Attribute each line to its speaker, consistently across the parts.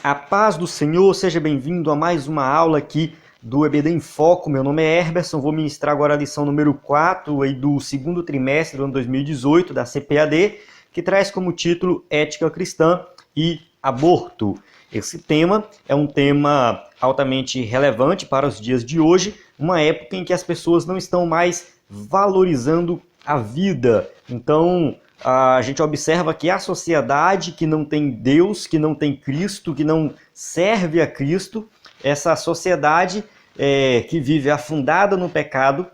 Speaker 1: A paz do Senhor, seja bem-vindo a mais uma aula aqui do EBD em Foco. Meu nome é Herberson, vou ministrar agora a lição número 4 aí do segundo trimestre do ano 2018 da CPAD, que traz como título Ética Cristã e Aborto. Esse tema é um tema altamente relevante para os dias de hoje, uma época em que as pessoas não estão mais valorizando a vida. Então, a gente observa que a sociedade que não tem Deus, que não tem Cristo, que não serve a Cristo, essa sociedade que vive afundada no pecado,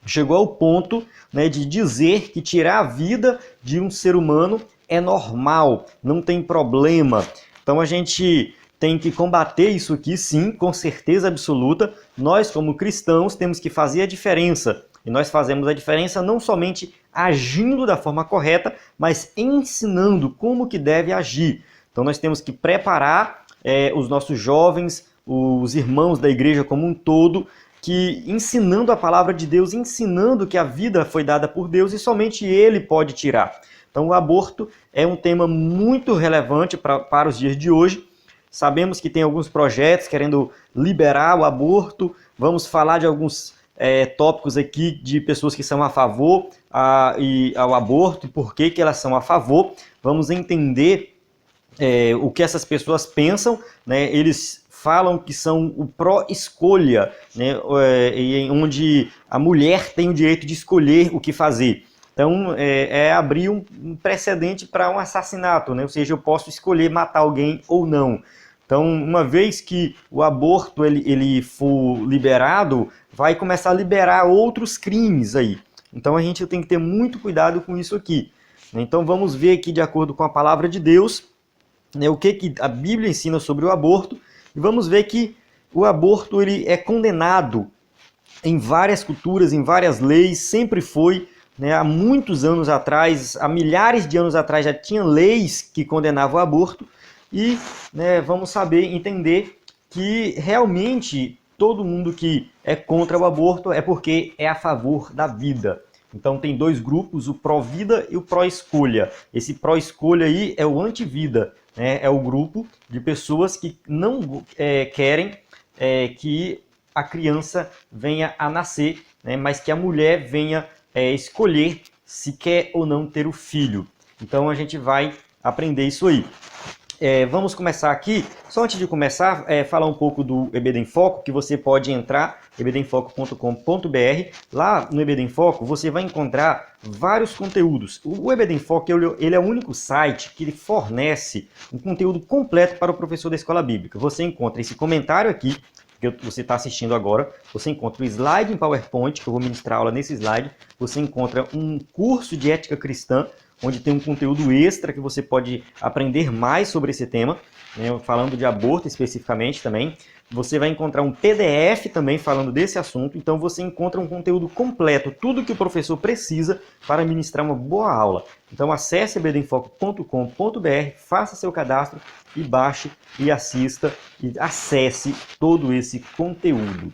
Speaker 1: chegou ao ponto, de dizer que tirar a vida de um ser humano é normal, não tem problema. Então a gente tem que combater isso aqui, sim, com certeza absoluta. Nós, como cristãos, temos que fazer a diferença. E nós fazemos a diferença não somente agindo da forma correta, mas ensinando como que deve agir. Então nós temos que preparar os nossos jovens, os irmãos da igreja como um todo, que ensinando a palavra de Deus, ensinando que a vida foi dada por Deus e somente Ele pode tirar. Então o aborto é um tema muito relevante para os dias de hoje. Sabemos que tem alguns projetos querendo liberar o aborto. Vamos falar de alguns tópicos aqui de pessoas que são a favor ao aborto e por que elas são a favor. Vamos entender o que essas pessoas pensam, Eles falam que são o pró-escolha, onde a mulher tem o direito de escolher o que fazer. Então, abrir um precedente para um assassinato, Ou seja, eu posso escolher matar alguém ou não. Então, uma vez que o aborto ele for liberado, vai começar a liberar outros crimes aí. Então, a gente tem que ter muito cuidado com isso aqui. Então, vamos ver aqui, de acordo com a palavra de Deus, o que a Bíblia ensina sobre o aborto. E vamos ver que o aborto ele é condenado em várias culturas, em várias leis, sempre foi. Há muitos anos atrás, há milhares de anos atrás, já tinha leis que condenavam o aborto. E vamos saber entender que realmente todo mundo que é contra o aborto é porque é a favor da vida. Então tem dois grupos, o pró-vida e o pró-escolha. Esse pró-escolha aí é o anti-vida, é o grupo de pessoas que não querem que a criança venha a nascer, mas que a mulher venha escolher se quer ou não ter o filho. Então a gente vai aprender isso aí. Vamos começar aqui, só antes de começar, falar um pouco do EBD em Foco, que você pode entrar, ebdemfoco.com.br. Lá no EBD em Foco você vai encontrar vários conteúdos. O EBD em Foco ele é o único site que fornece um conteúdo completo para o professor da escola bíblica. Você encontra esse comentário aqui, que você está assistindo agora, você encontra o slide em PowerPoint, que eu vou ministrar aula nesse slide, você encontra um curso de ética cristã, onde tem um conteúdo extra que você pode aprender mais sobre esse tema, falando de aborto especificamente também. Você vai encontrar um PDF também falando desse assunto, então você encontra um conteúdo completo, tudo que o professor precisa para ministrar uma boa aula. Então acesse ebdemfoco.com.br, faça seu cadastro e baixe e assista e acesse todo esse conteúdo.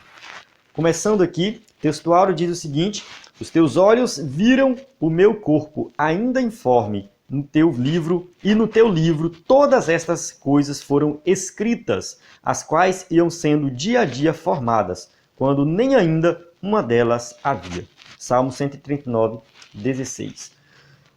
Speaker 1: Começando aqui, o textuário diz o seguinte: os teus olhos viram o meu corpo ainda informe no teu livro, e no teu livro todas estas coisas foram escritas, as quais iam sendo dia a dia formadas, quando nem ainda uma delas havia. Salmo 139, 16.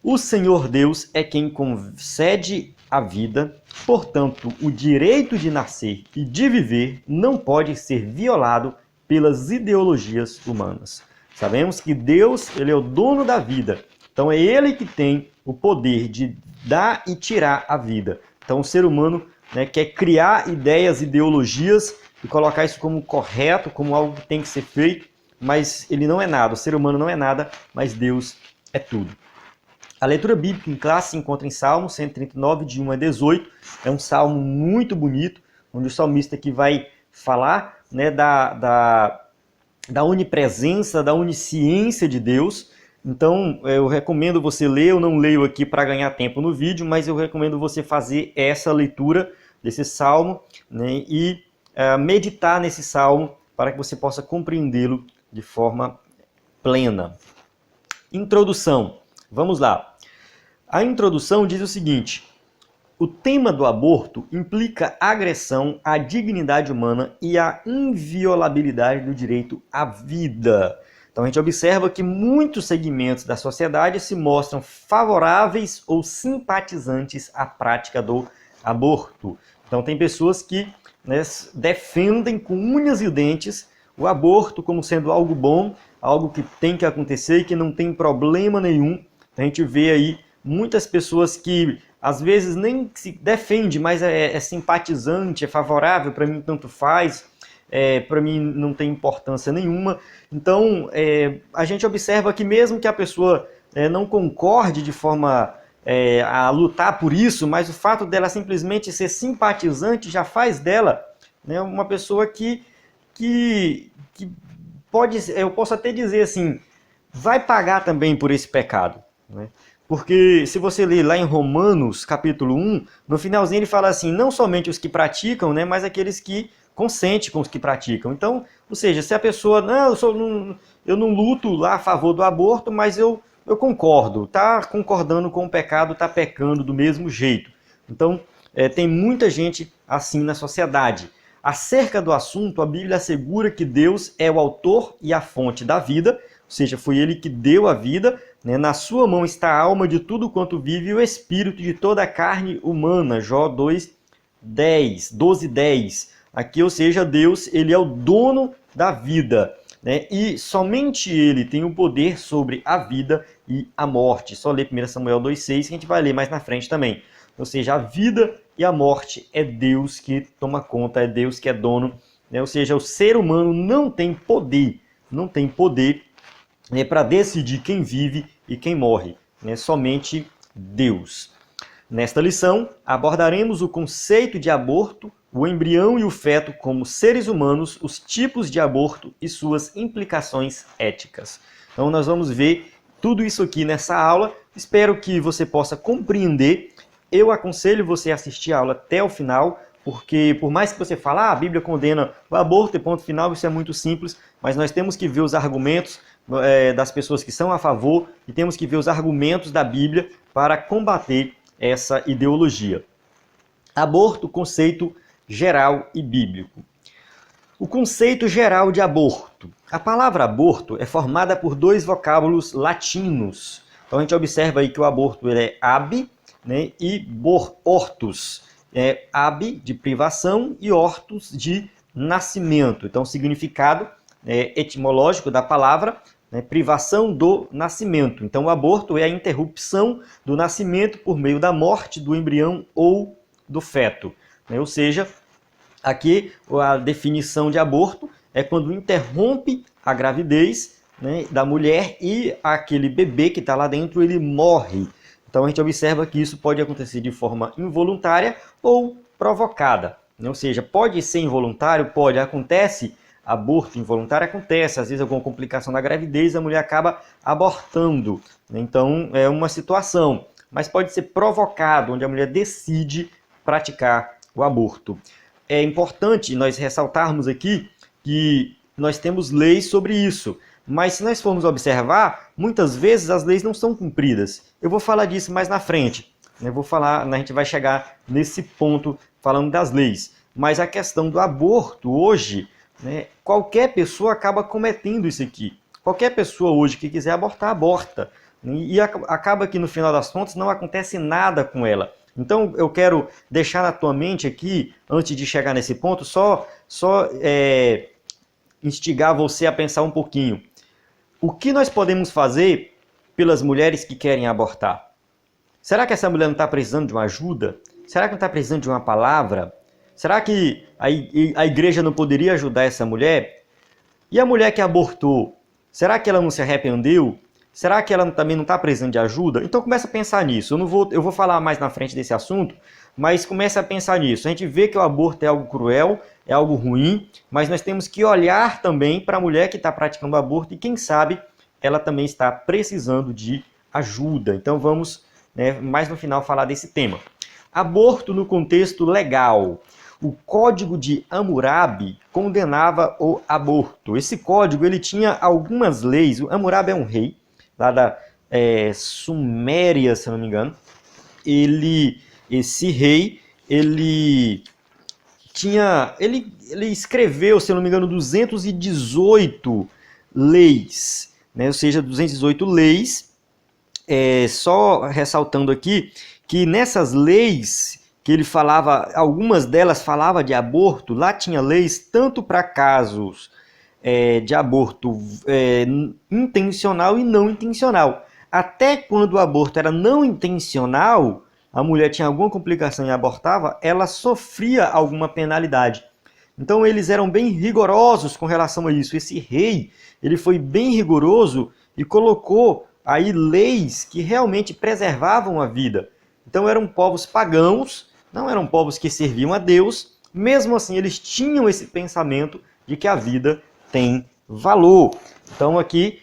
Speaker 1: O Senhor Deus é quem concede a vida, portanto, o direito de nascer e de viver não pode ser violado pelas ideologias humanas. Sabemos que Deus ele é o dono da vida, então é Ele que tem o poder de dar e tirar a vida. Então o ser humano quer criar ideias, ideologias e colocar isso como correto, como algo que tem que ser feito, mas ele não é nada, o ser humano não é nada, mas Deus é tudo. A leitura bíblica em classe se encontra em Salmo 139, de 1 a 18. É um salmo muito bonito, onde o salmista aqui vai falar da onipresença, da onisciência de Deus. Então, eu recomendo você ler, eu não leio aqui para ganhar tempo no vídeo, mas eu recomendo você fazer essa leitura desse salmo e meditar nesse salmo para que você possa compreendê-lo de forma plena. Introdução. Vamos lá. A introdução diz o seguinte: O tema do aborto implica agressão à dignidade humana e à inviolabilidade do direito à vida. Então a gente observa que muitos segmentos da sociedade se mostram favoráveis ou simpatizantes à prática do aborto. Então tem pessoas que, né, defendem com unhas e dentes o aborto como sendo algo bom, algo que tem que acontecer e que não tem problema nenhum. A gente vê aí muitas pessoas que às vezes nem se defende, mas é simpatizante, é favorável, para mim tanto faz, para mim não tem importância nenhuma. Então a gente observa que mesmo que a pessoa não concorde de forma a lutar por isso, mas o fato dela simplesmente ser simpatizante já faz dela, né, uma pessoa que pode, eu posso até dizer assim, vai pagar também por esse pecado, né? Porque se você ler lá em Romanos, capítulo 1, no finalzinho ele fala assim, não somente os que praticam, né, mas aqueles que consentem com os que praticam. Então, ou seja, se a pessoa, não, eu não luto lá a favor do aborto, mas eu concordo, tá concordando com o pecado, tá pecando do mesmo jeito. Então, tem muita gente assim na sociedade. Acerca do assunto, a Bíblia assegura que Deus é o autor e a fonte da vida, ou seja, foi ele que deu a vida, né? Na sua mão está a alma de tudo quanto vive e o espírito de toda a carne humana. Jó 12:10. Aqui, ou seja, Deus, ele é o dono da vida, né? E somente ele tem o poder sobre a vida e a morte. Só ler 1 Samuel 2:6, que a gente vai ler mais na frente também. Ou seja, a vida e a morte é Deus que toma conta, é Deus que é dono, né? Ou seja, o ser humano não tem poder, né, para decidir quem vive e quem morre, né? Somente Deus. Nesta lição, abordaremos o conceito de aborto, o embrião e o feto como seres humanos, os tipos de aborto e suas implicações éticas. Então nós vamos ver tudo isso aqui nessa aula. Espero que você possa compreender. Eu aconselho você a assistir a aula até o final, porque por mais que você fale, a Bíblia condena o aborto e ponto final, isso é muito simples, mas nós temos que ver os argumentos das pessoas que são a favor e temos que ver os argumentos da Bíblia para combater essa ideologia. Aborto, conceito geral e bíblico. O conceito geral de aborto. A palavra aborto é formada por dois vocábulos latinos. Então a gente observa aí que o aborto ele é ab, né, e ortus. Ab de privação e ortus de nascimento. Então o significado etimológico da palavra, né, privação do nascimento. Então o aborto é a interrupção do nascimento por meio da morte do embrião ou do feto. Né? Ou seja, aqui a definição de aborto é quando interrompe a gravidez, né, da mulher e aquele bebê que está lá dentro ele morre. Então a gente observa que isso pode acontecer de forma involuntária ou provocada. Né? Ou seja, pode ser involuntário, pode, acontece. Aborto involuntário acontece, às vezes alguma complicação da gravidez, a mulher acaba abortando. Então é uma situação, mas pode ser provocado, onde a mulher decide praticar o aborto. É importante nós ressaltarmos aqui que nós temos leis sobre isso, mas se nós formos observar, muitas vezes as leis não são cumpridas. Eu vou falar disso mais na frente, a gente vai chegar nesse ponto falando das leis. Mas a questão do aborto hoje, né, qualquer pessoa acaba cometendo isso aqui. Qualquer pessoa hoje que quiser abortar, aborta. E acaba que no final das contas não acontece nada com ela. Então eu quero deixar na tua mente aqui, antes de chegar nesse ponto, só instigar você a pensar um pouquinho. O que nós podemos fazer pelas mulheres que querem abortar? Será que essa mulher não está precisando de uma ajuda? Será que não está precisando de uma palavra? Será que a igreja não poderia ajudar essa mulher? E a mulher que abortou, será que ela não se arrependeu? Será que ela também não está precisando de ajuda? Então começa a pensar nisso. Eu vou falar mais na frente desse assunto, mas começa a pensar nisso. A gente vê que o aborto é algo cruel, é algo ruim, mas nós temos que olhar também para a mulher que está praticando o aborto e quem sabe ela também está precisando de ajuda. Então vamos, mais no final, falar desse tema. Aborto no contexto legal. O Código de Hammurabi condenava o aborto. Esse código ele tinha algumas leis. O Hammurabi é um rei lá da Suméria, se não me engano. Ele esse rei, ele escreveu, se eu não me engano, 218 leis, né? Ou seja, 218 leis, só ressaltando aqui que nessas leis que ele falava, algumas delas falavam de aborto, lá tinha leis tanto para casos de aborto intencional e não intencional. Até quando o aborto era não intencional, a mulher tinha alguma complicação e abortava, ela sofria alguma penalidade. Então eles eram bem rigorosos com relação a isso. Esse rei, ele foi bem rigoroso e colocou aí leis que realmente preservavam a vida. Então eram povos pagãos, não eram povos que serviam a Deus, mesmo assim eles tinham esse pensamento de que a vida tem valor. Então aqui,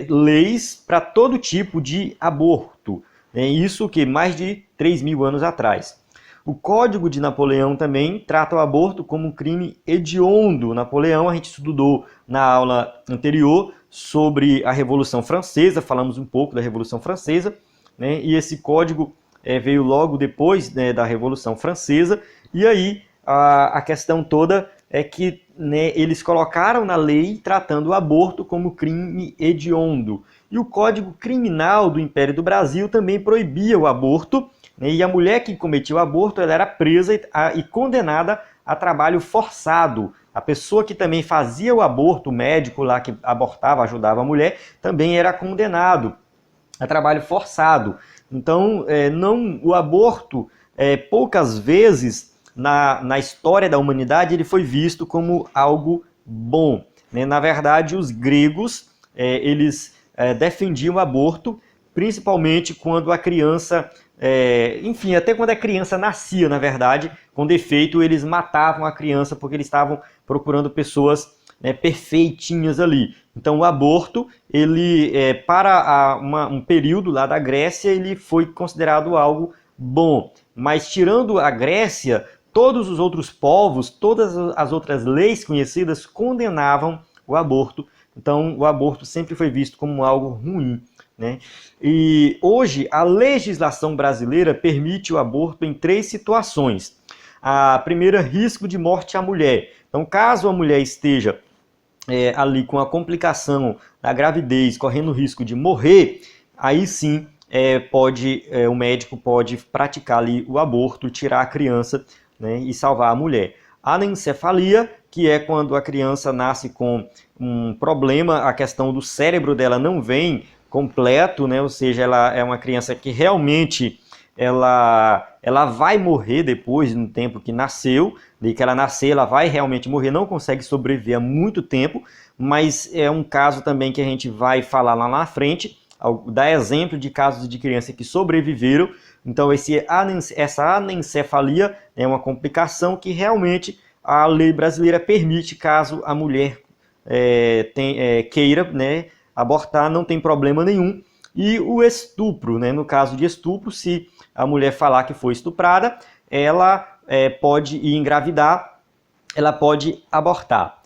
Speaker 1: leis para todo tipo de aborto. Isso que mais de 3.000 anos atrás. O Código de Napoleão também trata o aborto como um crime hediondo. Napoleão, a gente estudou na aula anterior sobre a Revolução Francesa, falamos um pouco da Revolução Francesa, né? E esse código veio logo depois, né, da Revolução Francesa, e aí a questão toda é que, né, eles colocaram na lei tratando o aborto como crime hediondo. E o Código Criminal do Império do Brasil também proibia o aborto, né, e a mulher que cometia o aborto ela era presa e condenada a trabalho forçado. A pessoa que também fazia o aborto, o médico lá que abortava, ajudava a mulher, também era condenado a trabalho forçado. Então, o aborto, poucas vezes na história da humanidade, ele foi visto como algo bom, né? Na verdade, os gregos, eles defendiam o aborto, principalmente quando a criança, enfim, até quando a criança nascia, na verdade, com defeito, eles matavam a criança porque eles estavam procurando pessoas, né, perfeitinhas ali. Então o aborto, ele para um período lá da Grécia, ele foi considerado algo bom. Mas tirando a Grécia, todos os outros povos, todas as outras leis conhecidas condenavam o aborto. Então o aborto sempre foi visto como algo ruim, né? E hoje a legislação brasileira permite o aborto em 3 situações. A primeira, risco de morte à mulher. Então, caso a mulher esteja ali com a complicação da gravidez, correndo o risco de morrer, aí sim o médico pode praticar ali o aborto, tirar a criança, né, e salvar a mulher. A anencefalia, que é quando a criança nasce com um problema, a questão do cérebro dela não vem completo, né, ou seja, ela é uma criança que realmente ela vai morrer depois do tempo que nasceu, de que ela nascer, ela vai realmente morrer, não consegue sobreviver há muito tempo, mas é um caso também que a gente vai falar lá na frente, dar exemplo de casos de crianças que sobreviveram. Então essa anencefalia é uma complicação que realmente a lei brasileira permite, caso a mulher queira, né, abortar, não tem problema nenhum. E o estupro, né, no caso de estupro, se a mulher falar que foi estuprada, ela pode engravidar, ela pode abortar.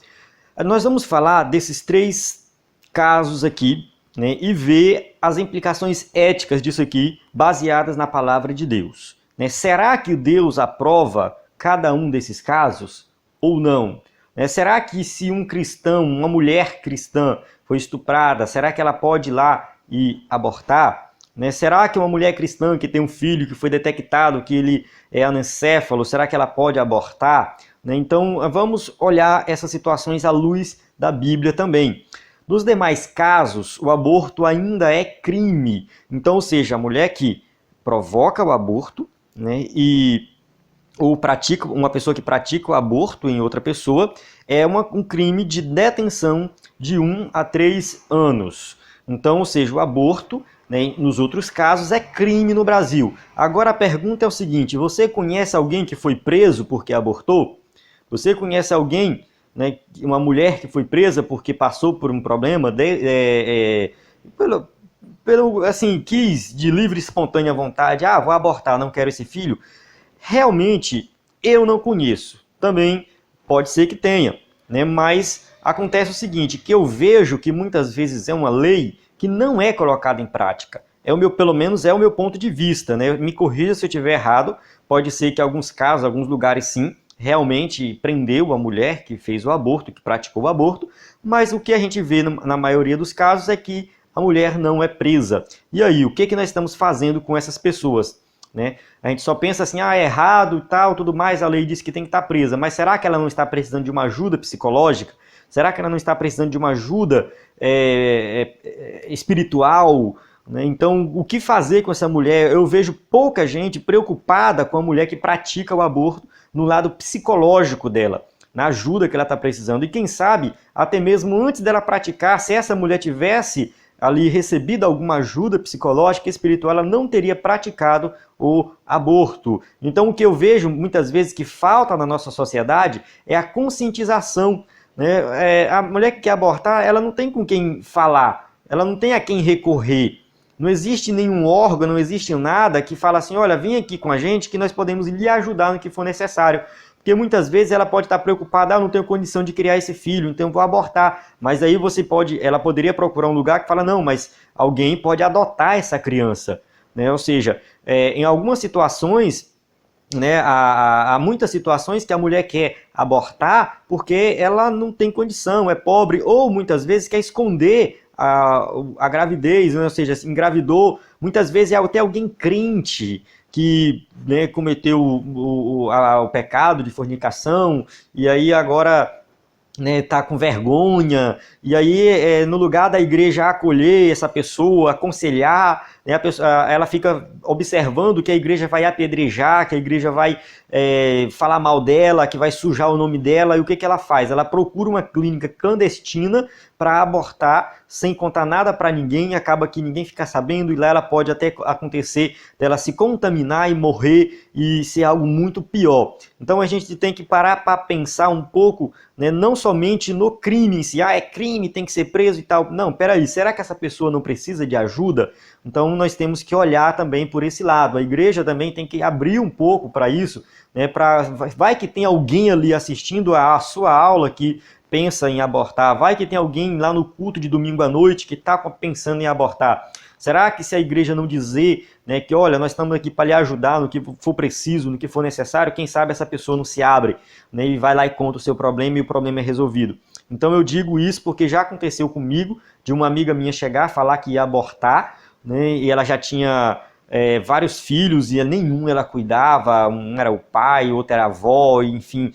Speaker 1: Nós vamos falar desses 3 casos aqui, né, e ver as implicações éticas disso aqui, baseadas na palavra de Deus, né? Será que Deus aprova cada um desses casos ou não? Será que se um cristão, uma mulher cristã foi estuprada, será que ela pode ir lá e abortar? Será que uma mulher cristã que tem um filho que foi detectado que ele é anencéfalo, será que ela pode abortar? Então vamos olhar essas situações à luz da Bíblia também. Nos demais casos, o aborto ainda é crime. Então, ou seja, a mulher que provoca o aborto, né, ou uma pessoa que pratica o aborto em outra pessoa, é um crime de detenção de 1 a 3 anos. Então, ou seja, o aborto, né, nos outros casos, é crime no Brasil. Agora a pergunta é o seguinte: você conhece alguém que foi preso porque abortou? Você conhece alguém, né, uma mulher que foi presa porque passou por um problema, assim, quis de livre e espontânea vontade, vou abortar, não quero esse filho? Realmente, eu não conheço. Também pode ser que tenha, né? Mas acontece o seguinte, que eu vejo que muitas vezes é uma lei que não é colocada em prática. pelo menos é o meu ponto de vista, né? Me corrija se eu estiver errado, pode ser que em alguns casos, alguns lugares sim, realmente prendeu a mulher que fez o aborto, que praticou o aborto, mas o que a gente vê na maioria dos casos é que a mulher não é presa. E aí, o que nós estamos fazendo com essas pessoas? Né? A gente só pensa assim, é errado e tal, tudo mais, a lei diz que tem que estar presa, mas será que ela não está precisando de uma ajuda psicológica? Será que ela não está precisando de uma ajuda espiritual? Né? Então, o que fazer com essa mulher? Eu vejo pouca gente preocupada com a mulher que pratica o aborto no lado psicológico dela, na ajuda que ela está precisando. E quem sabe, até mesmo antes dela praticar, se essa mulher tivesse ali recebido alguma ajuda psicológica e espiritual, ela não teria praticado o aborto. Então, o que eu vejo muitas vezes que falta na nossa sociedade é a conscientização. Né? A mulher que quer abortar, ela não tem com quem falar, ela não tem a quem recorrer. Não existe nenhum órgão, não existe nada que fala assim, olha, vem aqui com a gente que nós podemos lhe ajudar no que for necessário. Porque muitas vezes ela pode estar preocupada, não tenho condição de criar esse filho, então vou abortar. Mas aí ela poderia procurar um lugar que fala, não, mas alguém pode adotar essa criança. Né? Ou seja, em algumas situações, né, há muitas situações que a mulher quer abortar porque ela não tem condição, é pobre, ou muitas vezes quer esconder a gravidez, né? Ou seja, se engravidou, muitas vezes é até alguém crente, que, né, cometeu o pecado de fornicação, e aí agora tá com vergonha, e aí no lugar da igreja acolher essa pessoa, aconselhar, né, ela fica observando que a igreja vai apedrejar, que a igreja vai falar mal dela, que vai sujar o nome dela, e o que ela faz? Ela procura uma clínica clandestina para abortar, sem contar nada para ninguém, acaba que ninguém fica sabendo, e lá ela pode até acontecer dela se contaminar e morrer, e ser algo muito pior. Então a gente tem que parar para pensar um pouco, né, não somente no crime em si, é crime, tem que ser preso e tal. Não, peraí, será que essa pessoa não precisa de ajuda? Então nós temos que olhar também por esse lado. A igreja também tem que abrir um pouco para isso, né, vai que tem alguém ali assistindo a sua aula que pensa em abortar, vai que tem alguém lá no culto de domingo à noite que está pensando em abortar. Será que se a igreja não dizer, né, que olha, nós estamos aqui para lhe ajudar no que for preciso, no que for necessário, quem sabe essa pessoa não se abre, né, e vai lá e conta o seu problema e o problema é resolvido. Então eu digo isso porque já aconteceu comigo, de uma amiga minha chegar a falar que ia abortar, né, e ela já tinha vários filhos e nenhum ela cuidava, um era o pai, outro era a avó, enfim,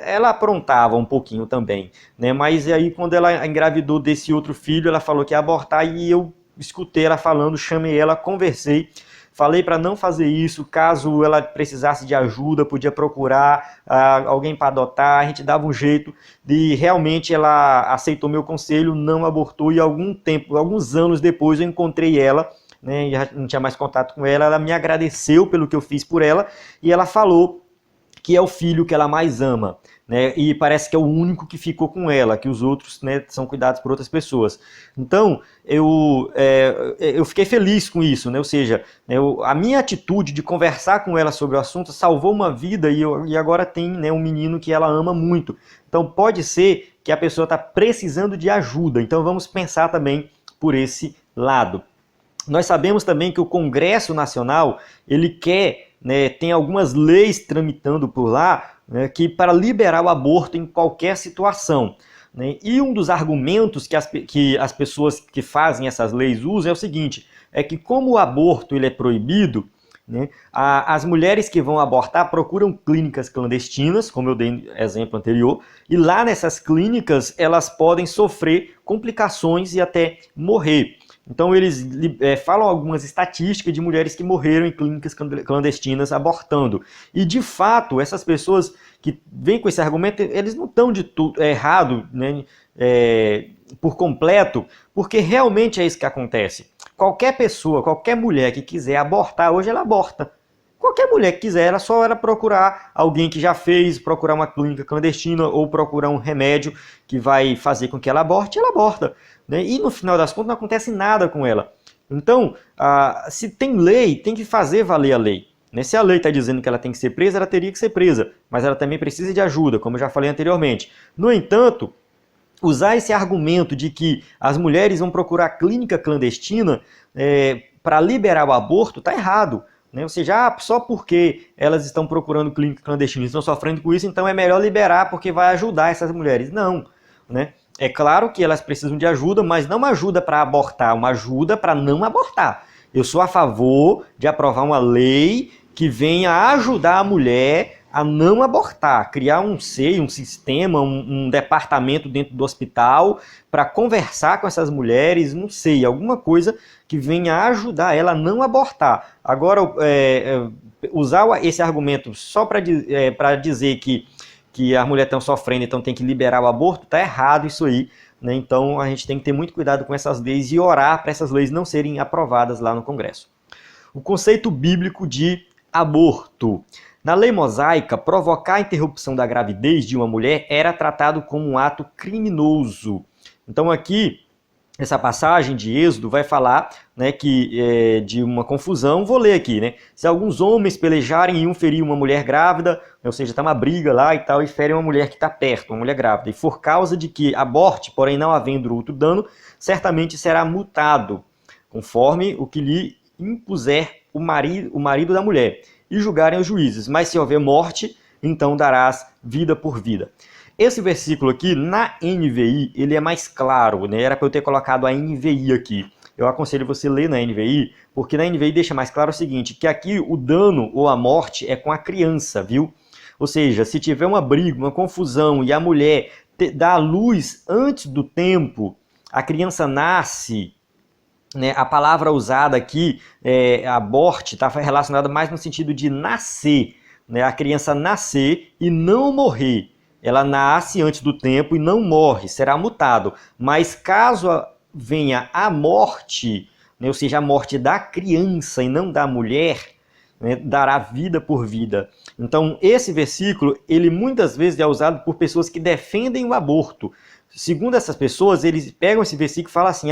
Speaker 1: ela aprontava um pouquinho também, né? Mas aí quando ela engravidou desse outro filho, ela falou que ia abortar e eu escutei ela falando, chamei ela, conversei, falei para não fazer isso, caso ela precisasse de ajuda, podia procurar alguém para adotar, a gente dava um jeito de realmente ela aceitou meu conselho, não abortou e alguns anos depois eu encontrei ela, né, já não tinha mais contato com ela, ela me agradeceu pelo que eu fiz por ela e ela falou que é o filho que ela mais ama, né? E parece que é o único que ficou com ela, que os outros, né, são cuidados por outras pessoas. Então, eu fiquei feliz com isso, né? Ou seja, a minha atitude de conversar com ela sobre o assunto salvou uma vida e agora tem, né, um menino que ela ama muito. Então, pode ser que a pessoa está precisando de ajuda, então vamos pensar também por esse lado. Nós sabemos também que o Congresso Nacional, ele quer, né, tem algumas leis tramitando por lá, né, que para liberar o aborto em qualquer situação. Né? E um dos argumentos que as pessoas que fazem essas leis usam é o seguinte, é que como o aborto ele é proibido, né, as mulheres que vão abortar procuram clínicas clandestinas, como eu dei no exemplo anterior, e lá nessas clínicas elas podem sofrer complicações e até morrer. Então eles falam algumas estatísticas de mulheres que morreram em clínicas clandestinas abortando. E de fato, essas pessoas que vêm com esse argumento, eles não estão de tudo errado, né, por completo, porque realmente é isso que acontece. Qualquer pessoa, qualquer mulher que quiser abortar, hoje ela aborta. Qualquer mulher que quiser, ela só era procurar alguém que já fez, procurar uma clínica clandestina ou procurar um remédio que vai fazer com que ela aborte, ela aborta. Né? E no final das contas não acontece nada com ela. Então, se tem lei, tem que fazer valer a lei. Né? Se a lei está dizendo que ela tem que ser presa, ela teria que ser presa. Mas ela também precisa de ajuda, como eu já falei anteriormente. No entanto, usar esse argumento de que as mulheres vão procurar clínica clandestina para liberar o aborto está errado. Né? Ou seja, só porque elas estão procurando clínica clandestina e estão sofrendo com isso, então é melhor liberar porque vai ajudar essas mulheres. Não. Né? É claro que elas precisam de ajuda, mas não uma ajuda para abortar, uma ajuda para não abortar. Eu sou a favor de aprovar uma lei que venha ajudar a mulher a não abortar, criar um sistema, um departamento dentro do hospital para conversar com essas mulheres, não sei, alguma coisa que venha ajudar ela a não abortar. Agora, usar esse argumento só para dizer que as mulheres estão sofrendo, então tem que liberar o aborto, está errado isso aí. Né? Então a gente tem que ter muito cuidado com essas leis e orar para essas leis não serem aprovadas lá no Congresso. O conceito bíblico de aborto. Na lei mosaica, provocar a interrupção da gravidez de uma mulher era tratado como um ato criminoso. Então aqui, essa passagem de Êxodo vai falar, né, de uma confusão. Vou ler aqui, né? Se alguns homens pelejarem e um ferir uma mulher grávida, ou seja, está uma briga lá e tal, e ferem uma mulher que está perto, uma mulher grávida, e for causa de que aborte, porém não havendo outro dano, certamente será multado, conforme o que lhe impuser o marido da mulher, e julgarem os juízes. Mas se houver morte, então darás vida por vida. Esse versículo aqui, na NVI, ele é mais claro, né? Era para eu ter colocado a NVI aqui. Eu aconselho você ler na NVI, porque na NVI deixa mais claro o seguinte, que aqui o dano ou a morte é com a criança, viu? Ou seja, se tiver uma briga, uma confusão e a mulher dá à luz antes do tempo, a criança nasce, né? A palavra usada aqui, aborte, está relacionada mais no sentido de nascer, né? A criança nascer e não morrer. Ela nasce antes do tempo e não morre, será multado. Mas caso venha a morte, né, ou seja, a morte da criança e não da mulher, né, dará vida por vida. Então, esse versículo, ele muitas vezes é usado por pessoas que defendem o aborto. Segundo essas pessoas, eles pegam esse versículo e falam assim,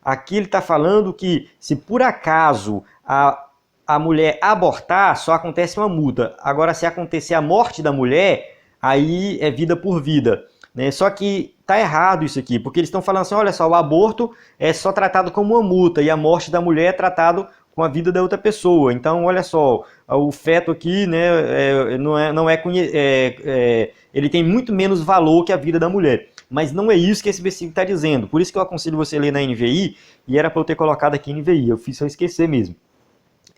Speaker 1: aqui ele está falando que se por acaso a mulher abortar, só acontece uma multa. Agora, se acontecer a morte da mulher, aí é vida por vida. Né? Só que tá errado isso aqui, porque eles estão falando assim, olha só, o aborto é só tratado como uma multa e a morte da mulher é tratado com a vida da outra pessoa. Então, olha só, o feto aqui, né, ele tem muito menos valor que a vida da mulher. Mas não é isso que esse versículo está dizendo. Por isso que eu aconselho você a ler na NVI, e era para eu ter colocado aqui na NVI, eu fiz só esquecer mesmo.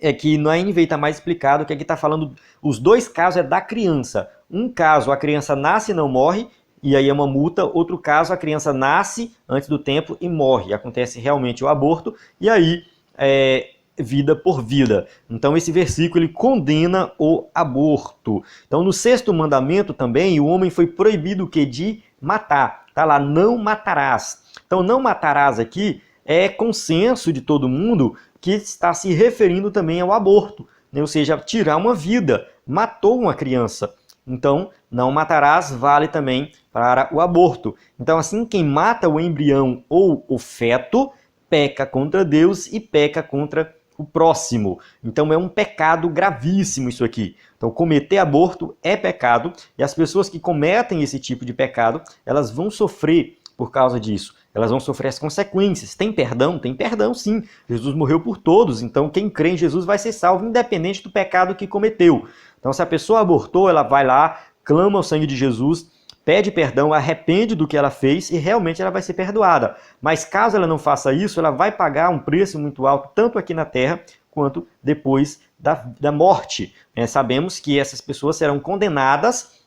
Speaker 1: É que na NVI está mais explicado que aqui está falando, os dois casos é da criança. Um caso, a criança nasce e não morre, e aí é uma multa. Outro caso, a criança nasce antes do tempo e morre. Acontece realmente o aborto, e aí é vida por vida. Então esse versículo ele condena o aborto. Então no 6º mandamento também, o homem foi proibido o quê? De matar. Tá lá, não matarás. Então não matarás aqui é consenso de todo mundo que está se referindo também ao aborto, né? Ou seja, tirar uma vida, matou uma criança. Então, não matarás vale também para o aborto. Então, assim, quem mata o embrião ou o feto, peca contra Deus e peca contra o próximo. Então, é um pecado gravíssimo isso aqui. Então, cometer aborto é pecado, e as pessoas que cometem esse tipo de pecado, elas vão sofrer por causa disso. Elas vão sofrer as consequências. Tem perdão? Tem perdão, sim. Jesus morreu por todos, então quem crê em Jesus vai ser salvo, independente do pecado que cometeu. Então, se a pessoa abortou, ela vai lá, clama o sangue de Jesus, pede perdão, arrepende do que ela fez e realmente ela vai ser perdoada. Mas caso ela não faça isso, ela vai pagar um preço muito alto, tanto aqui na terra, quanto depois da morte. Sabemos que essas pessoas serão condenadas,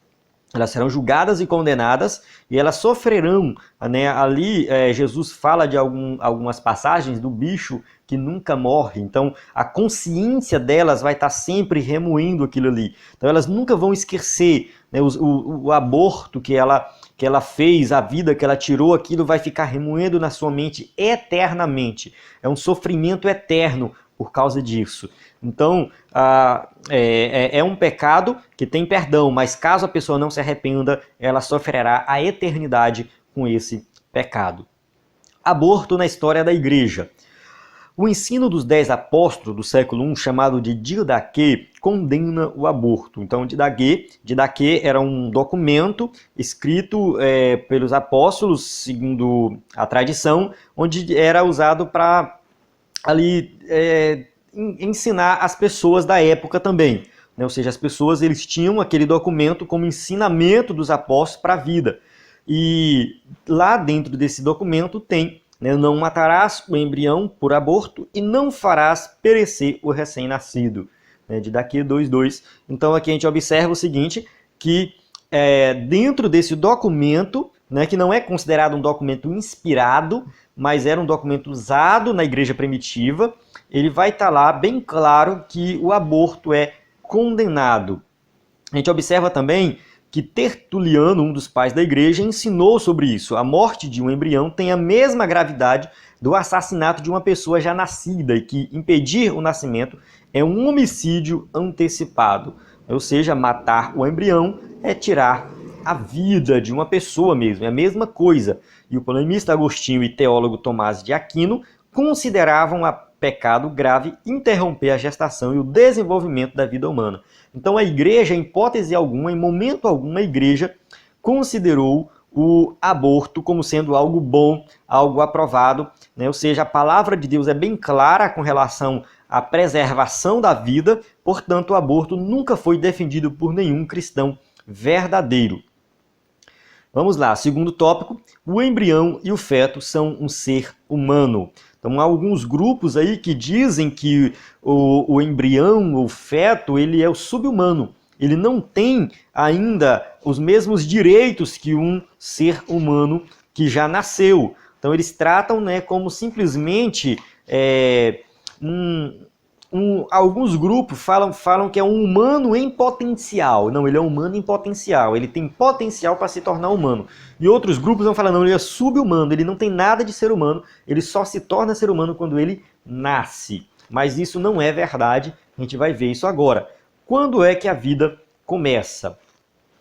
Speaker 1: elas serão julgadas e condenadas, e elas sofrerão, né? Ali Jesus fala de algumas passagens do bicho que nunca morre. Então a consciência delas vai estar sempre remoendo aquilo ali. Então elas nunca vão esquecer, né, o aborto que ela fez, a vida que ela tirou, aquilo vai ficar remoendo na sua mente eternamente. É um sofrimento eterno por causa disso. Então, é um pecado que tem perdão, mas caso a pessoa não se arrependa, ela sofrerá a eternidade com esse pecado. Aborto na história da igreja. O ensino dos 10 apóstolos do século I, chamado de Didaquê, condena o aborto. Então, Didaquê era um documento escrito pelos apóstolos, segundo a tradição, onde era usado para ali ensinar as pessoas da época também. Né? Ou seja, as pessoas eles tinham aquele documento como ensinamento dos apóstolos para a vida. E lá dentro desse documento tem: não matarás o embrião por aborto e não farás perecer o recém-nascido. Didaquê 2:2. Então aqui a gente observa o seguinte, que dentro desse documento, que não é considerado um documento inspirado, mas era um documento usado na igreja primitiva, ele vai estar lá bem claro que o aborto é condenado. A gente observa também que Tertuliano, um dos pais da igreja, ensinou sobre isso. A morte de um embrião tem a mesma gravidade do assassinato de uma pessoa já nascida e que impedir o nascimento é um homicídio antecipado. Ou seja, matar o embrião é tirar a vida de uma pessoa mesmo, é a mesma coisa. E o polemista Agostinho e teólogo Tomás de Aquino consideravam a pecado grave interromper a gestação e o desenvolvimento da vida humana. Então a igreja, em hipótese alguma, em momento algum, a igreja considerou o aborto como sendo algo bom, algo aprovado, Ou seja, a palavra de Deus é bem clara com relação à preservação da vida, portanto o aborto nunca foi defendido por nenhum cristão verdadeiro. Vamos lá, segundo tópico: o embrião e o feto são um ser humano. Então há alguns grupos aí que dizem que o embrião, o feto, ele é o sub-humano. Ele não tem ainda os mesmos direitos que um ser humano que já nasceu. Então eles tratam como simplesmente alguns grupos falam que é um humano em potencial. Não, ele é humano em potencial. Ele tem potencial para se tornar humano. E outros grupos vão falar: não, ele é sub-humano. Ele não tem nada de ser humano. Ele só se torna ser humano quando ele nasce. Mas isso não é verdade. A gente vai ver isso agora. Quando é que a vida começa?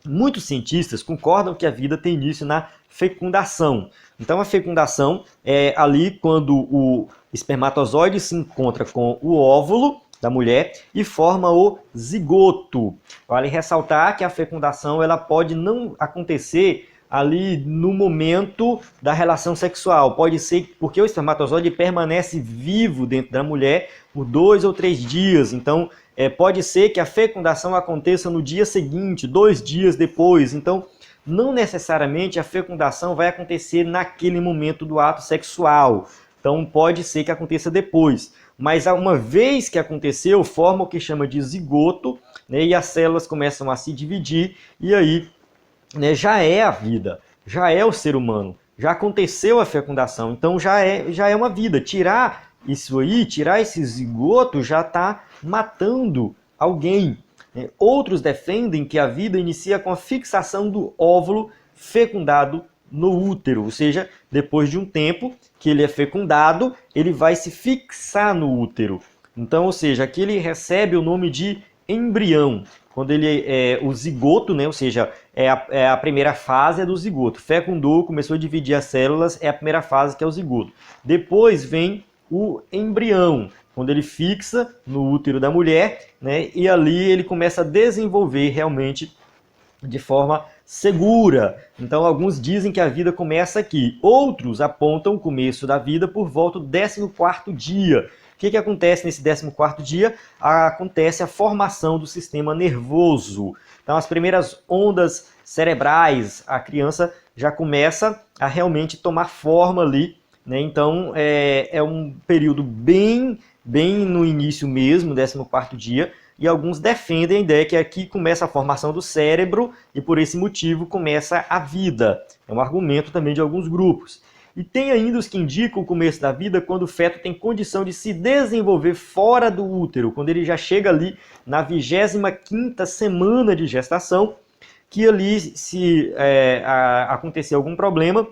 Speaker 1: Muitos cientistas concordam que a vida tem início na fecundação. Então a fecundação é ali quando o espermatozoide se encontra com o óvulo da mulher e forma o zigoto. Vale ressaltar que a fecundação ela pode não acontecer ali no momento da relação sexual. Pode ser porque o espermatozoide permanece vivo dentro da mulher por 2 ou 3 dias. Então pode ser que a fecundação aconteça no dia seguinte, 2 dias depois. Então não necessariamente a fecundação vai acontecer naquele momento do ato sexual. Então pode ser que aconteça depois. Mas uma vez que aconteceu, forma o que chama de zigoto, e as células começam a se dividir, e aí já é a vida, já é o ser humano, já aconteceu a fecundação, então já é uma vida. Tirar isso aí, tirar esse zigoto, já está matando alguém. Outros defendem que a vida inicia com a fixação do óvulo fecundado no útero, ou seja, depois de um tempo que ele é fecundado, ele vai se fixar no útero. Então, ou seja, aqui ele recebe o nome de embrião. Quando ele é o zigoto, ou seja, a primeira fase do zigoto. Fecundou, começou a dividir as células, é a primeira fase que é o zigoto. Depois vem o embrião, quando ele fixa no útero da mulher, e ali ele começa a desenvolver realmente de forma segura. Então alguns dizem que a vida começa aqui, outros apontam o começo da vida por volta do 14º dia. O que acontece nesse 14º dia? Acontece a formação do sistema nervoso. Então as primeiras ondas cerebrais, a criança já começa a realmente tomar forma ali, Então é um período bem no início mesmo, 14º dia, e alguns defendem a ideia que aqui começa a formação do cérebro e por esse motivo começa a vida. É um argumento também de alguns grupos. E tem ainda os que indicam o começo da vida quando o feto tem condição de se desenvolver fora do útero, quando ele já chega ali na 25ª semana de gestação, que ali se acontecer algum problema,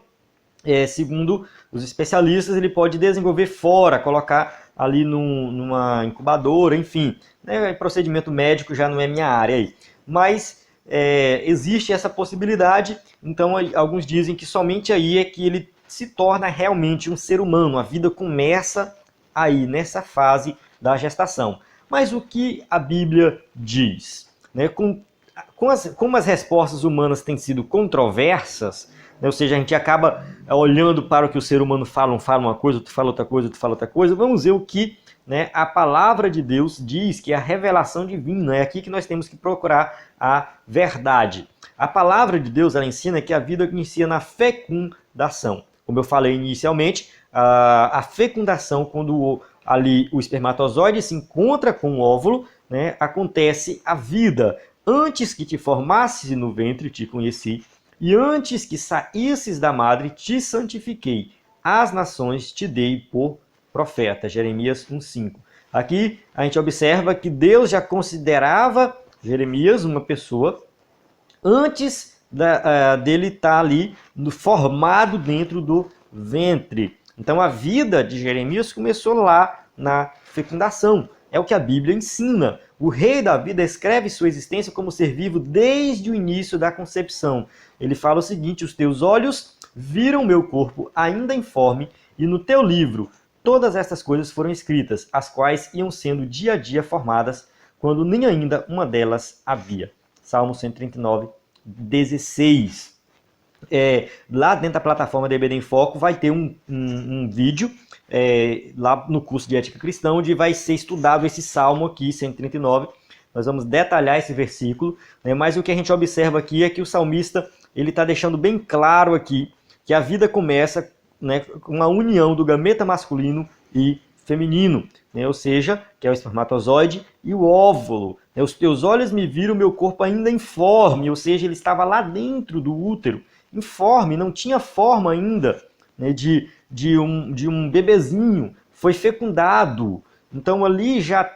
Speaker 1: segundo os especialistas, ele pode desenvolver fora, colocar ali numa incubadora, enfim. Procedimento médico já não é minha área aí. Mas existe essa possibilidade, então alguns dizem que somente aí é que ele se torna realmente um ser humano, a vida começa aí nessa fase da gestação. Mas o que a Bíblia diz? Né? Como as respostas humanas têm sido controversas, né? Ou seja, a gente acaba olhando para o que o ser humano fala, um fala uma coisa, outro fala outra coisa, outro fala outra coisa, vamos ver o que, né, a palavra de Deus diz, que é a revelação divina. É aqui que nós temos que procurar a verdade. A palavra de Deus, ela ensina que a vida inicia na fecundação. Como eu falei inicialmente, a fecundação, quando ali o espermatozoide se encontra com o óvulo, né, acontece a vida. Antes que te formasses no ventre, te conheci, e antes que saísses da madre, te santifiquei. As nações te dei por profeta. Jeremias 1,5. Aqui a gente observa que Deus já considerava Jeremias uma pessoa antes dele estar ali formado dentro do ventre. Então a vida de Jeremias começou lá na fecundação. É o que a Bíblia ensina. O rei Davi descreve sua existência como ser vivo desde o início da concepção. Ele fala o seguinte: os teus olhos viram meu corpo ainda informe, e no teu livro todas estas coisas foram escritas, as quais iam sendo dia a dia formadas, quando nem ainda uma delas havia. Salmo 139, 16. Lá dentro da plataforma da EBD em Foco vai ter um vídeo lá no curso de Ética Cristã, onde vai ser estudado esse Salmo aqui, 139. Nós vamos detalhar esse versículo, né? Mas o que a gente observa aqui é que o salmista ele está deixando bem claro aqui que a vida começa, né, com a união do gameta masculino e feminino, né? Ou seja, que é o espermatozoide e o óvulo. Né? Os teus olhos me viram meu corpo ainda informe, ou seja, ele estava lá dentro do útero, informe, não tinha forma ainda, né, de um bebezinho, foi fecundado. Então ali já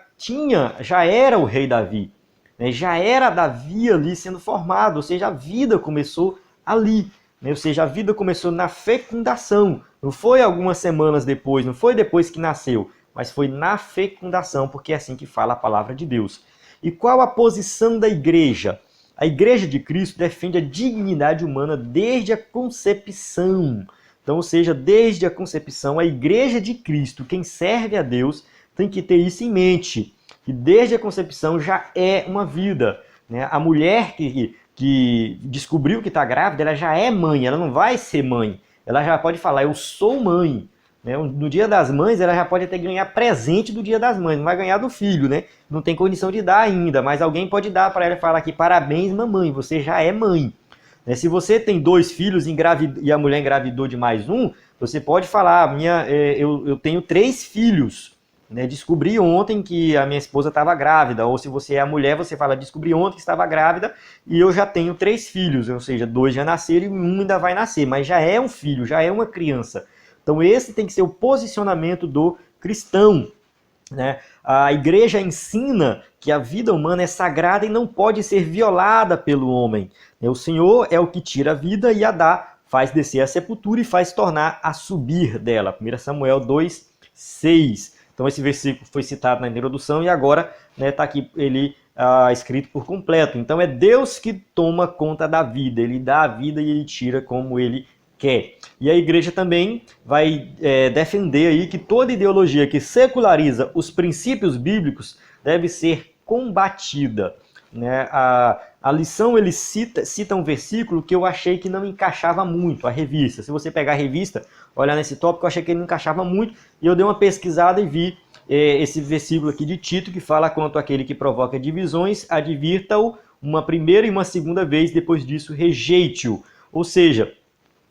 Speaker 1: era o rei Davi, né, já era Davi ali sendo formado, ou seja, a vida começou ali. Ou seja, a vida começou na fecundação, não foi algumas semanas depois, não foi depois que nasceu, mas foi na fecundação, porque é assim que fala a palavra de Deus. E qual a posição da igreja? A igreja de Cristo defende a dignidade humana desde a concepção. Então, ou seja, desde a concepção, a igreja de Cristo, quem serve a Deus, tem que ter isso em mente, que desde a concepção já é uma vida. Né? A mulher que descobriu que está grávida, ela já é mãe, ela não vai ser mãe. Ela já pode falar, eu sou mãe. Né? No Dia das Mães, ela já pode até ganhar presente do Dia das Mães, não vai ganhar do filho, né? Não tem condição de dar ainda, mas alguém pode dar para ela e falar aqui, parabéns, mamãe, você já é mãe. Né? Se você tem 2 filhos e a mulher engravidou de mais um, você pode falar, eu tenho 3 filhos. Né, descobri ontem que a minha esposa estava grávida, ou se você é a mulher, você fala, descobri ontem que estava grávida e eu já tenho 3 filhos, ou seja, 2 já nasceram e um ainda vai nascer, mas já é um filho, já é uma criança. Então esse tem que ser o posicionamento do cristão. Né? A igreja ensina que a vida humana é sagrada e não pode ser violada pelo homem. O Senhor é o que tira a vida e a dá, faz descer a sepultura e faz tornar a subir dela. 1 Samuel 2, 6. Então esse versículo foi citado na introdução e agora está aqui ele escrito por completo. Então é Deus que toma conta da vida, ele dá a vida e ele tira como ele quer. E a igreja também vai defender aí que toda ideologia que seculariza os princípios bíblicos deve ser combatida. Né? A lição ele cita um versículo que eu achei que não encaixava muito, a revista. Se você pegar a revista, olhar nesse tópico, eu achei que ele não encaixava muito, e eu dei uma pesquisada e vi esse versículo aqui de Tito, que fala quanto àquele que provoca divisões, advirta-o uma primeira e uma segunda vez, depois disso rejeite-o. Ou seja,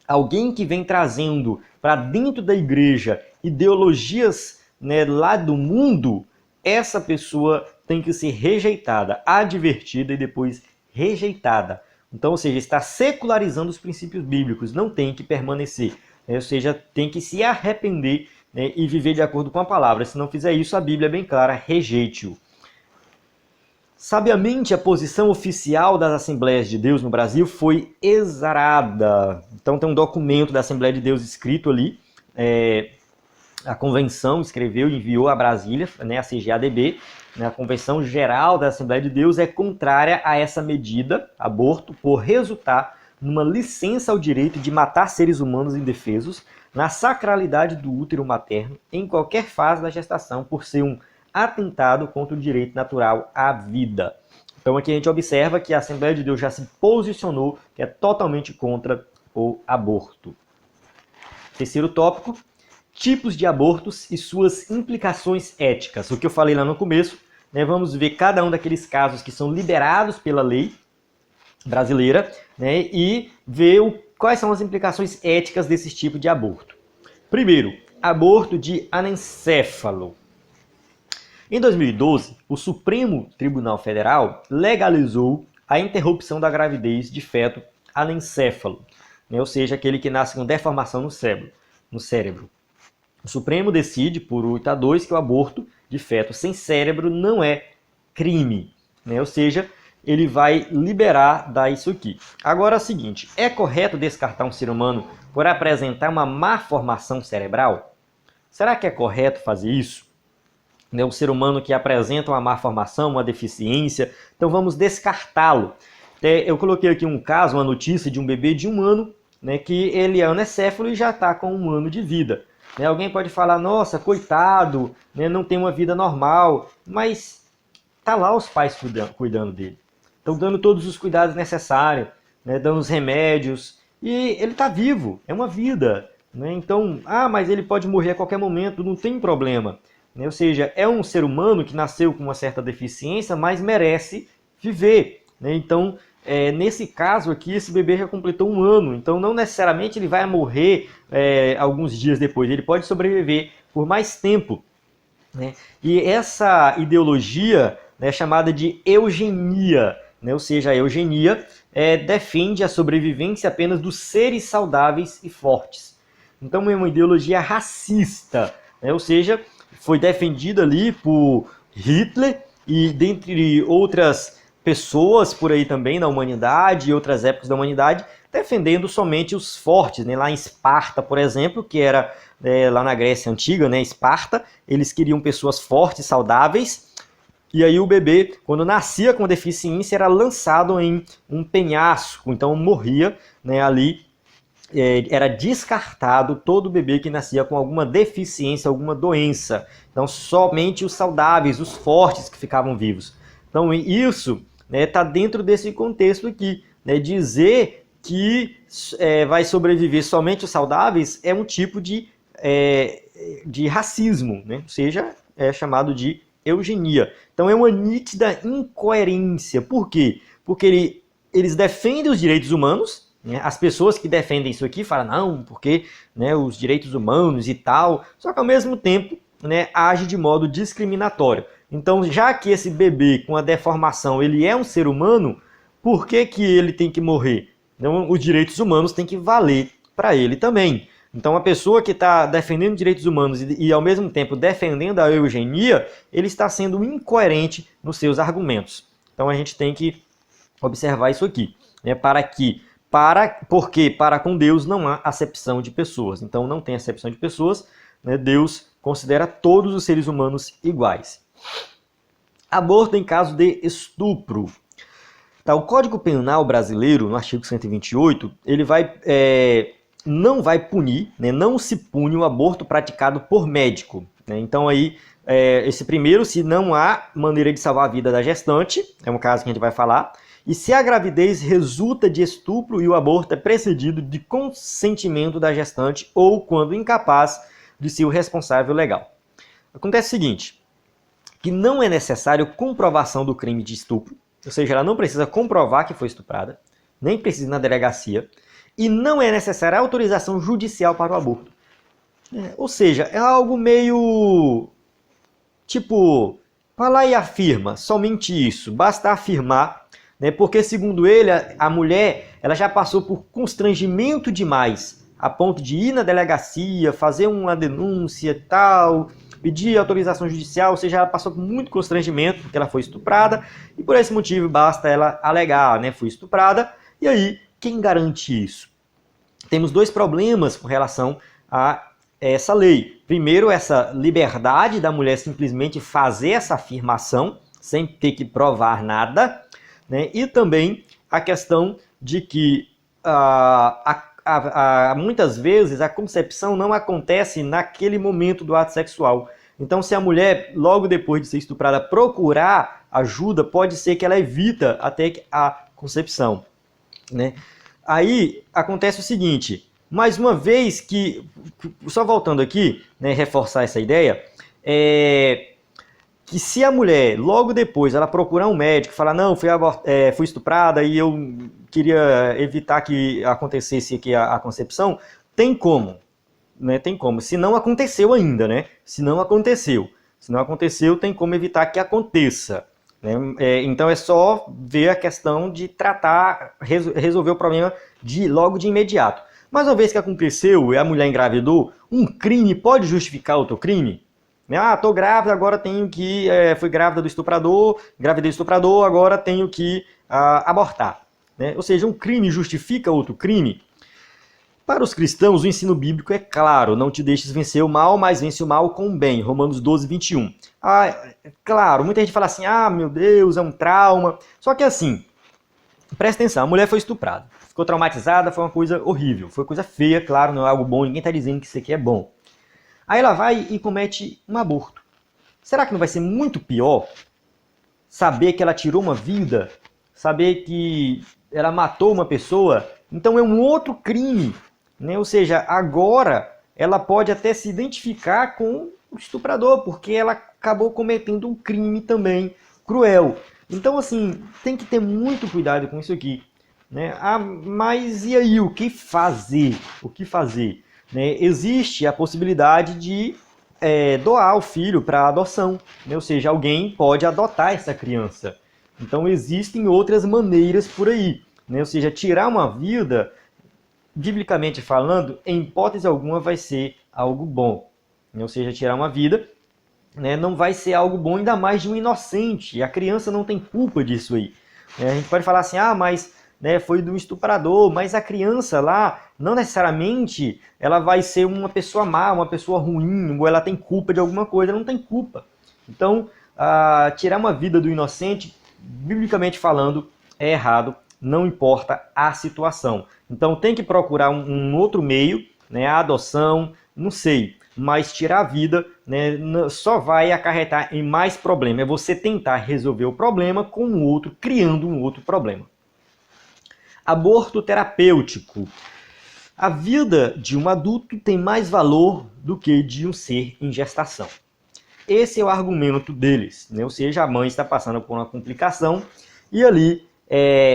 Speaker 1: alguém que vem trazendo para dentro da igreja ideologias, né, lá do mundo, essa pessoa tem que ser rejeitada, advertida e depois rejeitada. Então, ou seja, está secularizando os princípios bíblicos, não tem que permanecer. Ou seja, tem que se arrepender, né, e viver de acordo com a palavra. Se não fizer isso, a Bíblia é bem clara, rejeite-o. Sabiamente, a posição oficial das Assembleias de Deus no Brasil foi exarada. Então tem um documento da Assembleia de Deus escrito ali, a convenção escreveu e enviou a Brasília, né, a CGADB, né, a Convenção Geral da Assembleia de Deus é contrária a essa medida, aborto, por resultar numa licença ao direito de matar seres humanos indefesos, na sacralidade do útero materno em qualquer fase da gestação por ser um atentado contra o direito natural à vida. Então aqui a gente observa que a Assembleia de Deus já se posicionou que é totalmente contra o aborto. Terceiro tópico, tipos de abortos e suas implicações éticas. O que eu falei lá no começo, né, vamos ver cada um daqueles casos que são liberados pela lei brasileira, né, e ver quais são as implicações éticas desse tipo de aborto. Primeiro, aborto de anencéfalo. Em 2012, o Supremo Tribunal Federal legalizou a interrupção da gravidez de feto anencéfalo, né, ou seja, aquele que nasce com deformação no cérebro. O Supremo decide, por 8-2, que o aborto de feto sem cérebro não é crime, né, ou seja, ele vai liberar isso aqui. Agora é o seguinte, é correto descartar um ser humano por apresentar uma má formação cerebral? Será que é correto fazer isso? Um ser humano que apresenta uma má formação, uma deficiência, então vamos descartá-lo. Eu coloquei aqui um caso, uma notícia de um bebê de 1 ano, né, que ele é anencéfalo e já está com 1 ano de vida. Alguém pode falar, nossa, coitado, né, não tem uma vida normal, mas tá lá os pais cuidando dele. Estão dando todos os cuidados necessários, né, dando os remédios, e ele está vivo, é uma vida. Né? Então, mas ele pode morrer a qualquer momento, não tem problema. Né? Ou seja, é um ser humano que nasceu com uma certa deficiência, mas merece viver. Né? Então, nesse caso aqui, esse bebê já completou 1 ano, então não necessariamente ele vai morrer alguns dias depois, ele pode sobreviver por mais tempo. Né? E essa ideologia é chamada de eugenia, né? Ou seja, a eugenia defende a sobrevivência apenas dos seres saudáveis e fortes. Então é uma ideologia racista, né? Ou seja, foi defendida ali por Hitler e dentre outras pessoas por aí também na humanidade e outras épocas da humanidade, defendendo somente os fortes, né? Lá em Esparta, por exemplo, que era lá na Grécia Antiga, né? Esparta, eles queriam pessoas fortes, saudáveis, e aí o bebê, quando nascia com deficiência, era lançado em um penhasco, então morria, né, ali, era descartado todo bebê que nascia com alguma deficiência, alguma doença. Então somente os saudáveis, os fortes que ficavam vivos. Então isso está dentro desse contexto aqui. Né, dizer que vai sobreviver somente os saudáveis é um tipo de racismo, né? Ou seja, é chamado de eugenia. Então é uma nítida incoerência. Por quê? Porque eles defendem os direitos humanos, né? As pessoas que defendem isso aqui falam, não, porque, né, os direitos humanos e tal, só que ao mesmo tempo, né, age de modo discriminatório. Então, já que esse bebê com a deformação ele é um ser humano, por que ele tem que morrer? Então, os direitos humanos têm que valer para ele também. Então, a pessoa que está defendendo direitos humanos e, ao mesmo tempo, defendendo a eugenia, ele está sendo incoerente nos seus argumentos. Então, a gente tem que observar isso aqui. Né, porque para com Deus não há acepção de pessoas. Então, não tem acepção de pessoas. Né, Deus considera todos os seres humanos iguais. Aborto em caso de estupro. Tá, o Código Penal brasileiro, no artigo 128, ele não vai punir, né, não se pune o aborto praticado por médico. Né? Então aí, esse primeiro, se não há maneira de salvar a vida da gestante, é um caso que a gente vai falar, e se a gravidez resulta de estupro e o aborto é precedido de consentimento da gestante ou quando incapaz de ser o responsável legal. Acontece o seguinte, que não é necessário comprovação do crime de estupro, ou seja, ela não precisa comprovar que foi estuprada, nem precisa ir na delegacia, e não é necessária autorização judicial para o aborto. Ou seja, é algo meio tipo, vai lá e afirma, somente isso, basta afirmar, né, porque segundo ele, a mulher ela já passou por constrangimento demais, a ponto de ir na delegacia, fazer uma denúncia e tal, pedir autorização judicial, ou seja, ela passou por muito constrangimento porque ela foi estuprada, e por esse motivo basta ela alegar, né, foi estuprada, e aí, quem garante isso? Temos 2 problemas com relação a essa lei. Primeiro, essa liberdade da mulher simplesmente fazer essa afirmação, sem ter que provar nada, né? E também a questão de que muitas vezes a concepção não acontece naquele momento do ato sexual. Então, se a mulher, logo depois de ser estuprada, procurar ajuda, pode ser que ela evita até a concepção, né? Aí acontece o seguinte, mais uma vez que, só voltando aqui, né, reforçar essa ideia, que se a mulher, logo depois, ela procurar um médico e falar, não, fui estuprada e eu queria evitar que acontecesse aqui a concepção, tem como, né? Tem como. Se não aconteceu ainda, né? Se não aconteceu, tem como evitar que aconteça, né? Então é só ver a questão de tratar, resolver o problema logo de imediato. Mas uma vez que aconteceu e a mulher engravidou, um crime pode justificar outro crime? Ah, tô grávida, agora tenho que... fui grávida do estuprador, engravidei do estuprador, agora tenho que abortar, né? Ou seja, um crime justifica outro crime? Para os cristãos, o ensino bíblico é claro, não te deixes vencer o mal, mas vence o mal com o bem. Romanos 12, 21. Claro, muita gente fala assim, meu Deus, é um trauma. Só que assim, presta atenção, a mulher foi estuprada, ficou traumatizada, foi uma coisa horrível, foi coisa feia, claro, não é algo bom, ninguém está dizendo que isso aqui é bom. Aí ela vai e comete um aborto. Será que não vai ser muito pior saber que ela tirou uma vida, saber que ela matou uma pessoa? Então é um outro crime, né? Ou seja, agora ela pode até se identificar com o estuprador, porque ela acabou cometendo um crime também cruel. Então, assim, tem que ter muito cuidado com isso aqui, né? Mas e aí, o que fazer? O que fazer? Né? Existe a possibilidade de doar o filho para adoção, né? Ou seja, alguém pode adotar essa criança. Então existem outras maneiras por aí, né? Ou seja, tirar uma vida, biblicamente falando, em hipótese alguma vai ser algo bom, né? Ou seja, tirar uma vida, né, não vai ser algo bom, ainda mais de um inocente. A criança não tem culpa disso aí. A gente pode falar assim, mas né, foi do estuprador, mas a criança lá, não necessariamente ela vai ser uma pessoa má, uma pessoa ruim, ou ela tem culpa de alguma coisa, ela não tem culpa. Então, tirar uma vida do inocente, biblicamente falando, é errado, não importa a situação. Então tem que procurar um outro meio, né, a adoção, não sei, mas tirar a vida, né, só vai acarretar em mais problema. É você tentar resolver o problema com o outro, criando um outro problema. Aborto terapêutico. A vida de um adulto tem mais valor do que de um ser em gestação. Esse é o argumento deles, né? Ou seja, a mãe está passando por uma complicação e ali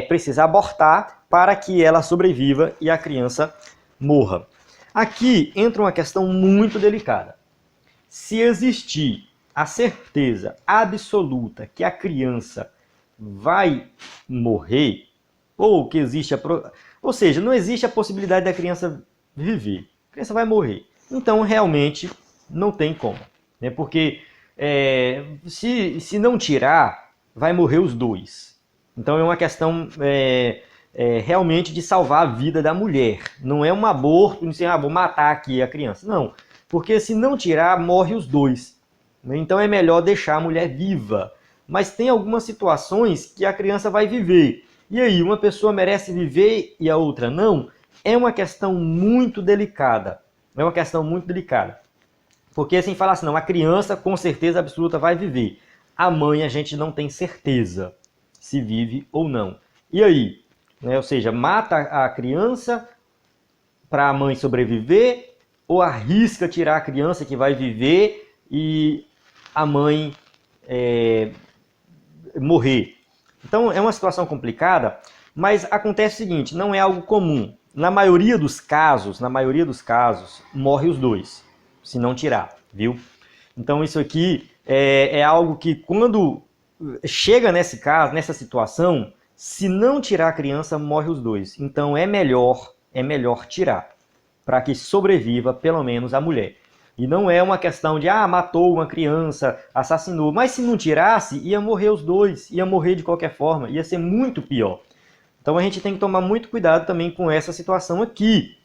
Speaker 1: precisa abortar para que ela sobreviva e a criança morra. Aqui entra uma questão muito delicada. Se existir a certeza absoluta que a criança vai morrer, ou que existe ou seja, não existe a possibilidade da criança viver, a criança vai morrer. Então, realmente, não tem como, né? Porque se não tirar, vai morrer os dois. Então, é uma questão realmente de salvar a vida da mulher. Não é um aborto, não sei, vou matar aqui a criança. Não, porque se não tirar, morre os dois. Então, é melhor deixar a mulher viva. Mas tem algumas situações que a criança vai viver. E aí, uma pessoa merece viver e a outra não? É uma questão muito delicada. É uma questão muito delicada. Porque assim, falar assim, não, a criança com certeza absoluta vai viver. A mãe a gente não tem certeza se vive ou não. E aí? Né? Ou seja, mata a criança para a mãe sobreviver ou arrisca tirar a criança que vai viver e a mãe morrer? Então é uma situação complicada, mas acontece o seguinte, não é algo comum. Na maioria dos casos, morre os dois, se não tirar, viu? Então isso aqui é algo que quando chega nesse caso, nessa situação, se não tirar a criança, morre os dois. Então é melhor tirar, para que sobreviva pelo menos a mulher. E não é uma questão de, matou uma criança, assassinou. Mas se não tirasse, ia morrer os dois, ia morrer de qualquer forma, ia ser muito pior. Então a gente tem que tomar muito cuidado também com essa situação aqui.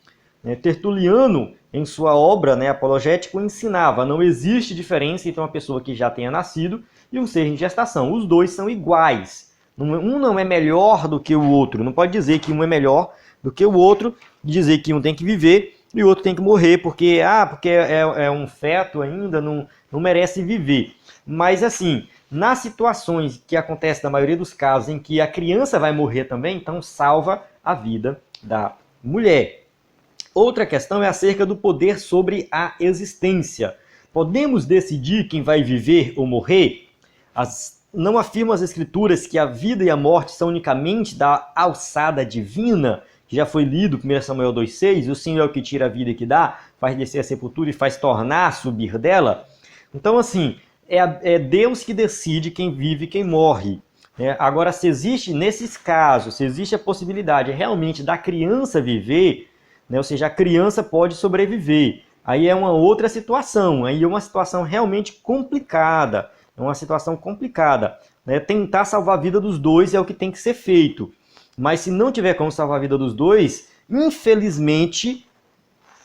Speaker 1: Tertuliano, em sua obra, Apologético, ensinava, não existe diferença entre uma pessoa que já tenha nascido e um ser em gestação. Os dois são iguais. Um não é melhor do que o outro. Não pode dizer que um é melhor do que o outro, dizer que um tem que viver e o outro tem que morrer, porque é um feto ainda, não merece viver. Mas assim, nas situações que acontecem na maioria dos casos em que a criança vai morrer também, então salva a vida da mulher. Outra questão é acerca do poder sobre a existência. Podemos decidir quem vai viver ou morrer? Não afirmam as escrituras que a vida e a morte são unicamente da alçada divina, que já foi lido, 1 Samuel 2,6, o Senhor é o que tira a vida e que dá, faz descer a sepultura e faz tornar a subir dela. Então, assim, é Deus que decide quem vive e quem morre. Agora, se existe, nesses casos, se existe a possibilidade realmente da criança viver, ou seja, a criança pode sobreviver, aí é uma outra situação, aí é uma situação realmente complicada. É uma situação complicada. Tentar salvar a vida dos dois é o que tem que ser feito. Mas se não tiver como salvar a vida dos dois, infelizmente,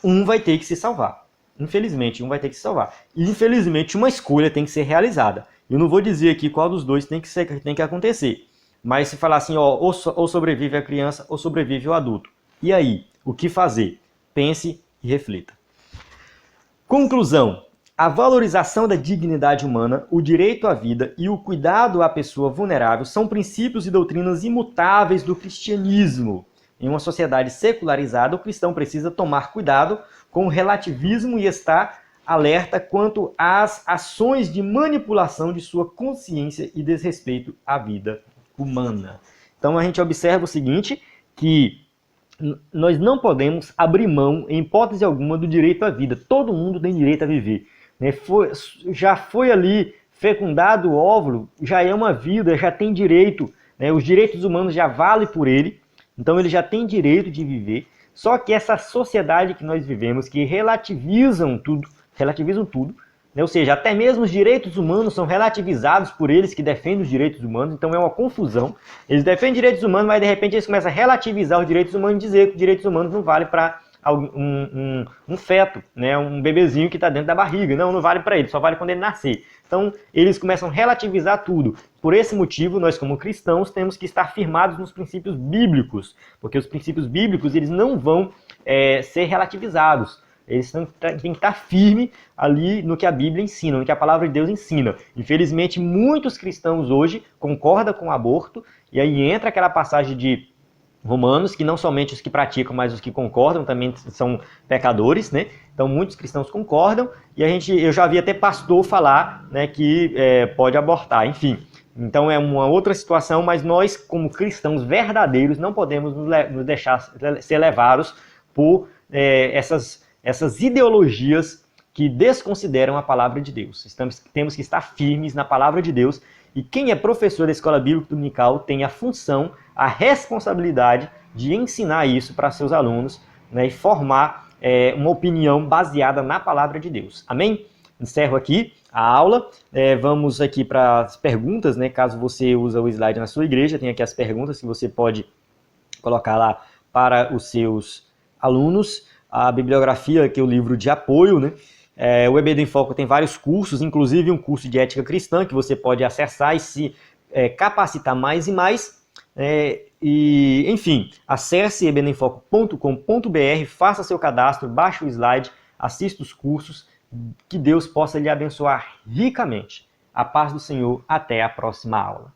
Speaker 1: um vai ter que se salvar. Infelizmente, um vai ter que se salvar. E infelizmente, uma escolha tem que ser realizada. Eu não vou dizer aqui qual dos dois tem que acontecer. Mas se falar assim, ou sobrevive a criança ou sobrevive o adulto. E aí, o que fazer? Pense e reflita. Conclusão. A valorização da dignidade humana, o direito à vida e o cuidado à pessoa vulnerável são princípios e doutrinas imutáveis do cristianismo. Em uma sociedade secularizada, o cristão precisa tomar cuidado com o relativismo e estar alerta quanto às ações de manipulação de sua consciência e desrespeito à vida humana. Então a gente observa o seguinte, que nós não podemos abrir mão, em hipótese alguma, do direito à vida. Todo mundo tem direito a viver. Já foi ali fecundado o óvulo, já é uma vida, já tem direito, os direitos humanos já valem por ele, então ele já tem direito de viver. Só que essa sociedade que nós vivemos, que relativizam tudo, ou seja, até mesmo os direitos humanos são relativizados por eles que defendem os direitos humanos, então é uma confusão. Eles defendem direitos humanos, mas de repente eles começam a relativizar os direitos humanos e dizer que os direitos humanos não valem para um feto, um bebezinho que está dentro da barriga. Não vale para ele, só vale quando ele nascer. Então, eles começam a relativizar tudo. Por esse motivo, nós como cristãos temos que estar firmados nos princípios bíblicos, porque os princípios bíblicos eles não vão ser relativizados. Eles têm que estar firmes ali no que a Bíblia ensina, no que a palavra de Deus ensina. Infelizmente, muitos cristãos hoje concordam com o aborto, e aí entra aquela passagem de Romanos, que não somente os que praticam, mas os que concordam também são pecadores, Então muitos cristãos concordam, e eu já vi até pastor falar, que pode abortar, enfim. Então é uma outra situação, mas nós, como cristãos verdadeiros, não podemos nos deixar ser levados por essas ideologias que desconsideram a palavra de Deus. Temos que estar firmes na palavra de Deus, e quem é professor da Escola Bíblica Dominical tem a função, a responsabilidade de ensinar isso para seus alunos, e formar uma opinião baseada na palavra de Deus. Amém? Encerro aqui a aula. Vamos aqui para as perguntas, caso você use o slide na sua igreja, tem aqui as perguntas que você pode colocar lá para os seus alunos. A bibliografia, que é o livro de apoio, o EBD em Foco tem vários cursos, inclusive um curso de ética cristã que você pode acessar e se capacitar mais e mais. Enfim, acesse ebdemfoco.com.br, faça seu cadastro, baixe o slide, assista os cursos, que Deus possa lhe abençoar ricamente. A paz do Senhor, até a próxima aula.